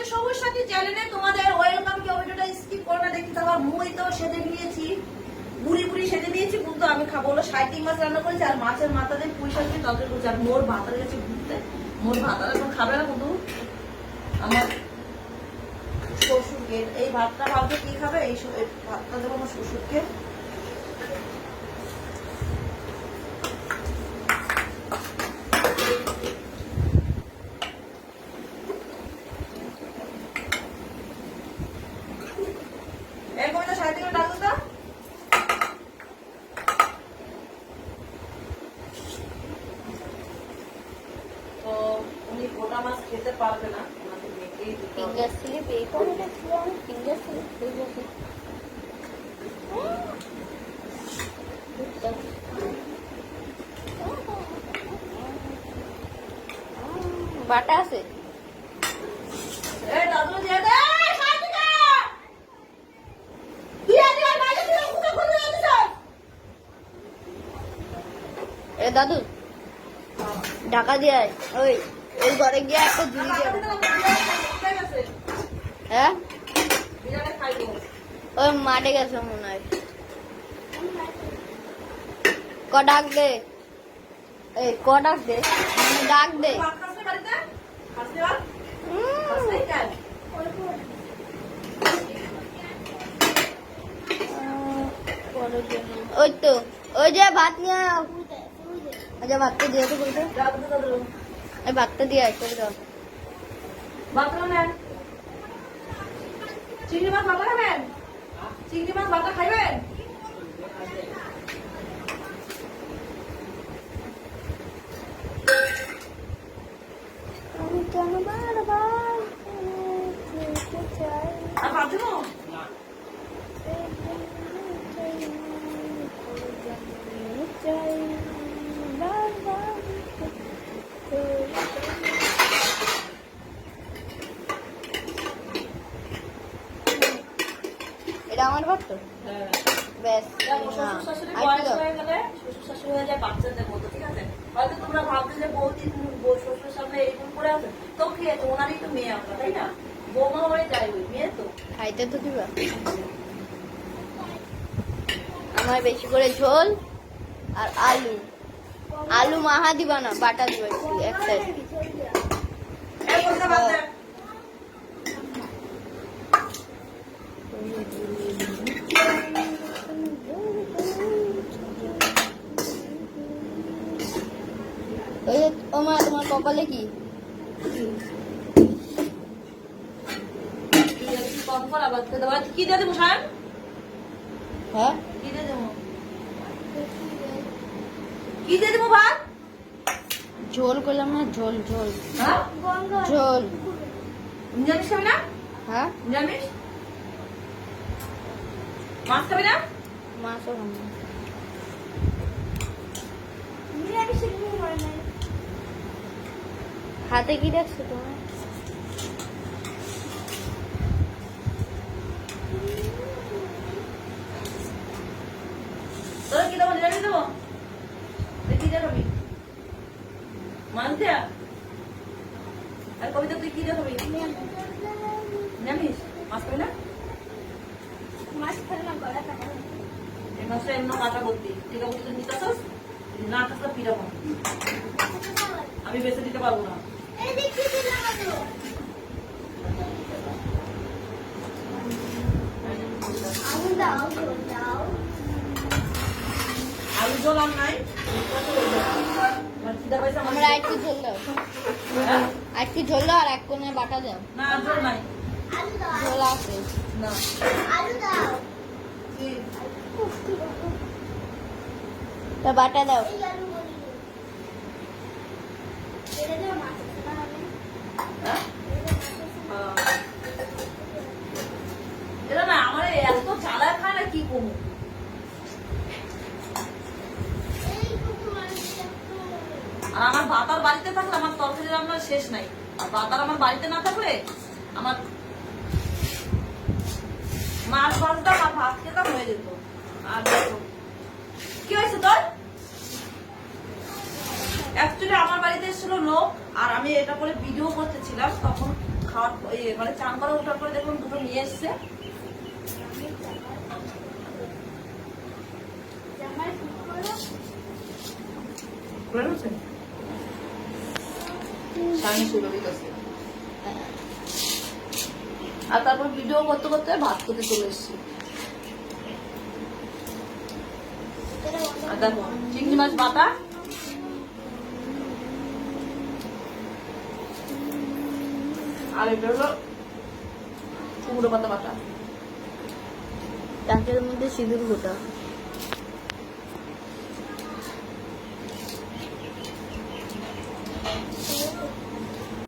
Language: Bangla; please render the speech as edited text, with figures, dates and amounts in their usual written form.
সবুজ সাথী চ্যানেলে তোমাদের ওয়েলকাম। কেউ ভিডিওটা স্কিপ করো না, দেখতে থাকো। মুই তো সেজে নিয়েছি, বুড়ি বুড়ি সেজে নিয়েছি, কিন্তু আমি খাবো হলো সাইটিং মাছ রান্না করেছি আর মাছের মাথা দিয়ে পুঁই শাক দিয়ে তরকারি করেছি। আর মোর ভাতার গেছে ঘুরতে, মোর ভাতার এখন খাবে না, কিন্তু আমার শ্বশুরকে এই ভাতটা ভাবছে কি খাবে, এই ভাতটা দেবো আমার শ্বশুরকে। খেতে পারবে না, ফিঙ্গার স্লিপ এই করে দেখছিলাম, ফিঙ্গার স্লিপ বাটা আছে। এ দাদু ঢাকা দিয়ে ওই ওই ঘরে গিয়ে একটা ঝুড়ি দিয়ে, হ্যাঁ ওই মাঠে গেছে মনে হয়। ক ডাক দে, এই ক ডাক দে, ডাক দে। ওই তো ওই যে ভাত নিয়ে, আচ্ছা ভাতটা দিয়ে তো বলতে, এই ভাতটা দিয়ে আসতে দাও। চিংড়ি মাছ ভাতা খাবেন? চিংড়ি মাছ ভাতা খাইবেন? আমি কেন বারবার চাই আর ভাত দেবো? এটা আমার ভাত তো ব্যাস। শ্বশুর শাশুড়ি বয়স হয়ে গেলে শ্বশুর শাশুড়ি হয়ে যায় বাচ্চাদের মতো, ঠিক আছে? হয়তো তোমরা ভাবছো যে বৌদি শ্বশুরের সামনে এইরকম করে আছে, তো খেয়েছে, ওনারই তো মেয়ে আমরা, তাই না? বৌমা হয়ে যায় ওই মেয়ে, তো খাইতে তো দিবা। আমার বেশি করে ঝোল আর আলু, আলু মাহা দিবা না, বাটা দিবা এক সাইড। ও মা তোমার কপালে কি? কি দিয়ে দেবো সাহেব? হ্যাঁ কি দিয়ে দেবো? কি দিয়ে দেবো ভাত? ঝোল করলাম না, ঝোল ঝোল হ্যাঁ ঝোল। নিরামিষ খাবি না? হ্যাঁ নিরামিষ। মাছ খাবি না? মাছও খাবো না। হাতে কি দেখছো তোমার? তোরা কি দেবো? নিরামিষ দেবো? কি দিয়ে খাবি? মাছ দেয়া? আর কবিতা তুই কি দিয়ে খাবি? নিরামিষ। মাছ খাবি না? এই মাছটা এমন কাটা করতি, ঠিক আছে? তুই নিতে আসস, না থাকলে পিড়াবো, আমি বেঁচে দিতে পারবো না। আলু ঝোল আর নাই, আমরা একটু ঝোল দাও, একটু ঝোল দাও আর এক কোণে বাটা দাও। না ঝোল নাই, ঝোল আছে না তা বাটা দাও। এটা না আমার এত চালা খায় না, কি কমু? আর আমার ভাতার বাড়িতে থাকলে আমার তরকারি রান্নার শেষ নাই, আর ভাতার আমার বাড়িতে না থাকলে আমার মাছ ভাজতাম আর ভাত খেতাম, হয়ে যেত। আর কি হয়েছে তোর? অ্যাকচুয়ালি আমার বাড়িতে এসেছিল লোক, আর আমি এটা করে ভিডিও করতেছিলাম, তখন খাওয়ার মানে চান করা ওঠার পরে দেখুন দুটো নিয়ে এসছে। আর তারপর ভিডিও করতে করতে ভাত করতে চলে এসছি। আর দেখো চিংড়ি মাছ বাটা, আর এটা হলো কুমড়ো পাতা বাটা। চাকের মধ্যে সিঁদুর গোটা।